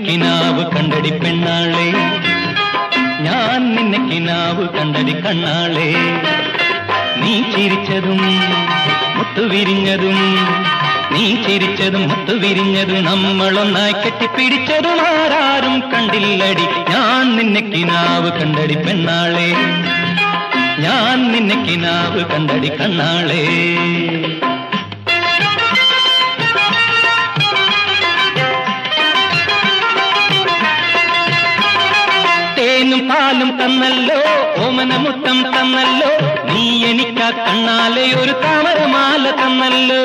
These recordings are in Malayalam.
കിനാവ് കണ്ടടി പെണ്ണാളെ, ഞാൻ നിന്നെ കിനാവ് കണ്ടടി കണ്ണാളെ. നീ ചിരിച്ചതും മുത്തുവിരിഞ്ഞതും, നീ ചിരിച്ചതും മുത്തുവിരിഞ്ഞതും, നമ്മളൊന്നായി കെട്ടിപ്പിടിച്ചതും ആരാരും കണ്ടില്ലടി. ഞാൻ നിന്നെ കിനാവ് കണ്ടടി പെണ്ണാളെ, ഞാൻ നിന്നെ കിനാവ് കണ്ടടി കണ്ണാളെ. തേനും പാലും തന്നല്ലോ, ഓമനമുത്തം തന്നല്ലോ, നീ എനിക്കാ കണ്ണാലെ ഒരു താമരമാല തന്നല്ലോ.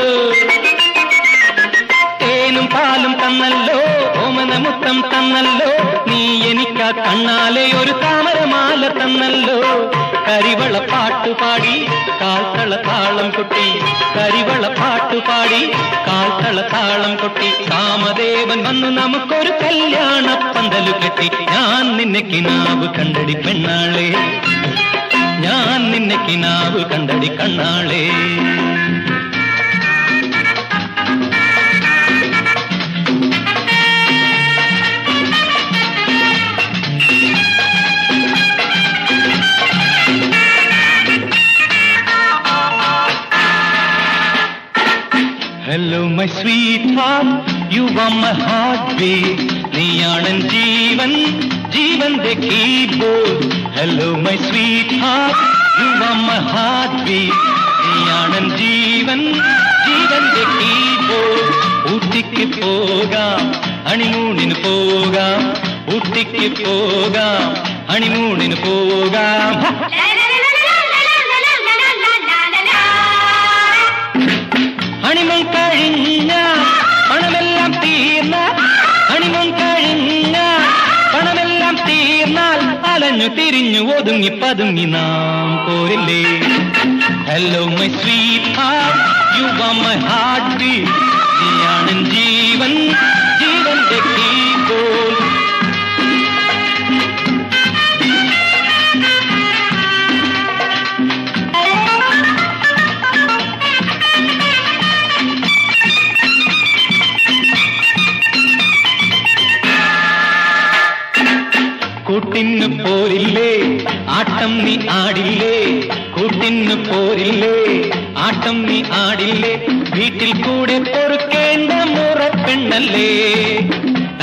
തേനും പാലും തന്നല്ലോ, ഓമനമുത്തം തന്നല്ലോ, നീ എനിക്കാ കണ്ണാലെ ഒരു താമരമാല തന്നല്ലോ. കരിവള പാട്ടുപാടി കാൽത്തള താളം കൊട്ടി, കരിവള പാട്ടുപാടി കാൽത്തള താളം കൊട്ടി, കാമദേവൻ വന്നു നമുക്കൊരു കല്യാണ പന്തലു കെട്ടി. ഞാൻ നിന്നെ കിനാവ് കണ്ടടി പെണ്ണാളെ, ഞാൻ നിന്നെ കിനാവ് കണ്ടടി കണ്ണാളെ. Hello my sweetheart, you are my heartbeat. നീയാണൻ ജീവൻ, ജീവന്റെ keyboard. Hello my sweetheart, you are my heartbeat. നീയാണൻ ജീവൻ, ജീവന്റെ keyboard. ഊട്ടിക്ക് പോകാം, ഹണിമൂണിന് പോകാം, ഊട്ടിക്ക് പോകാം, ഹണിമൂണിന് പോകാം. ഹണിമൂൺ കഴിഞ്ഞ പണമെല്ലാം തീർന്ന, ഹണിമൂൺ കഴിഞ്ഞ പണമെല്ലാം തീർന്നാൽ അലഞ്ഞു തിരിഞ്ഞു ഒതുങ്ങി പതുങ്ങി നാം പോരില്ലേ. Hello my sweetheart, you are my heartbeat. നീയാണൻ ജീവൻ, ജീവന്റെ കീബോർഡ്. കൂട്ടിന് പോരില്ലേ ആട്ടം നീ ആടില്ലേ, കൂട്ടിന് പോരില്ലേ ആട്ടം നീ ആടില്ലേ, വീട്ടിൽ കൂടെ പൊറുക്കേണ്ട മുറപ്പെണ്ണല്ലേ.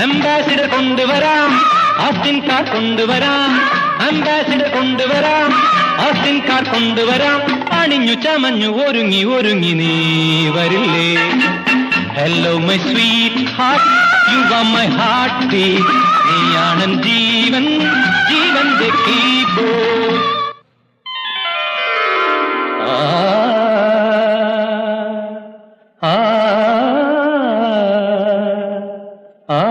അംബാസിഡർ കൊണ്ടുവരാം, ഓസ്റ്റിൻ കാർ കൊണ്ടുവരാം, അംബാസിഡർ കൊണ്ടുവരാം, ഓസ്റ്റിൻ കാർ കൊണ്ടുവരാം. അണിഞ്ഞു ചമഞ്ഞു ഒരുങ്ങി ഒരുങ്ങി നീ വരില്ലേ. Hello my sweetheart, you are my heartbeat. നീയാണൻ ജീവൻ, ജീവന്റെ കീബോർഡ്. ആ ആ ആ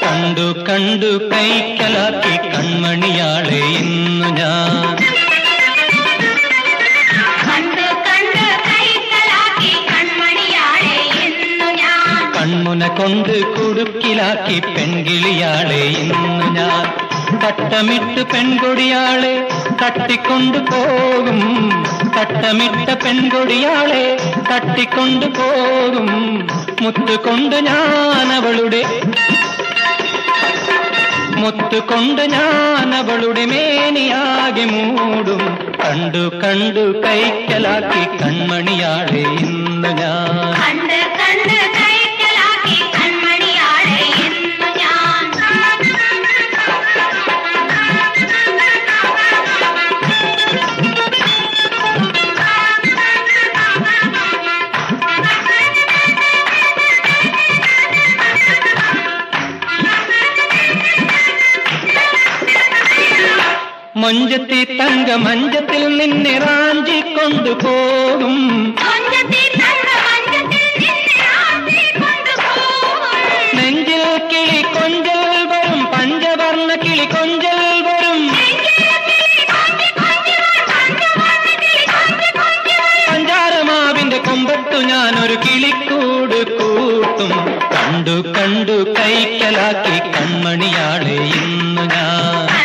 കണ്ടു കണ്ടു കൈക്കലാക്കി കൺമണിയാളെ ഇന്നു ഞാൻ, കണ്ടു കണ്ടു കൈക്കലാക്കി കൺമണിയാളെ ഇന്നു ഞാൻ, കൺമുന കൊണ്ട് കുടുക്കിലാക്കി പെൺകിളിയാളെ ഇന്നു ഞാൻ. തട്ടമിട്ട് പെൺകൊടിയാളെ തട്ടിക്കൊണ്ടു പോകും, തട്ടമിട്ട പെൺകൊടിയാളെ തട്ടിക്കൊണ്ടു പോകും, മുത്തുകൊണ്ട് ഞാൻ അവളുടെ, മുത്തുകൊണ്ട് ഞാൻ അവളുടെ മേനിയാകെ മൂടും. കണ്ടു കണ്ടു കൈക്കലാക്കി കൺമണിയാളെ ഇന്നു ഞാൻ, കണ്ടു കണ്ടു കൈക്കലാക്കി കൺമണിയാളെ ഇന്നു ഞാൻ. മൊഞ്ചത്തി തങ്ക മഞ്ചത്തിൽ നിന്നെ റാഞ്ചി കൊണ്ടുപോകും, മൊഞ്ചത്തി തങ്ക മഞ്ചത്തിൽ നിന്നെ റാഞ്ചി ഞാനൊരു കിളിക്കൂട് കൂട്ടും. കണ്ടു കണ്ടു കൈക്കലാക്കി കൺമണിയാളെ ഇന്നു ഞാൻ.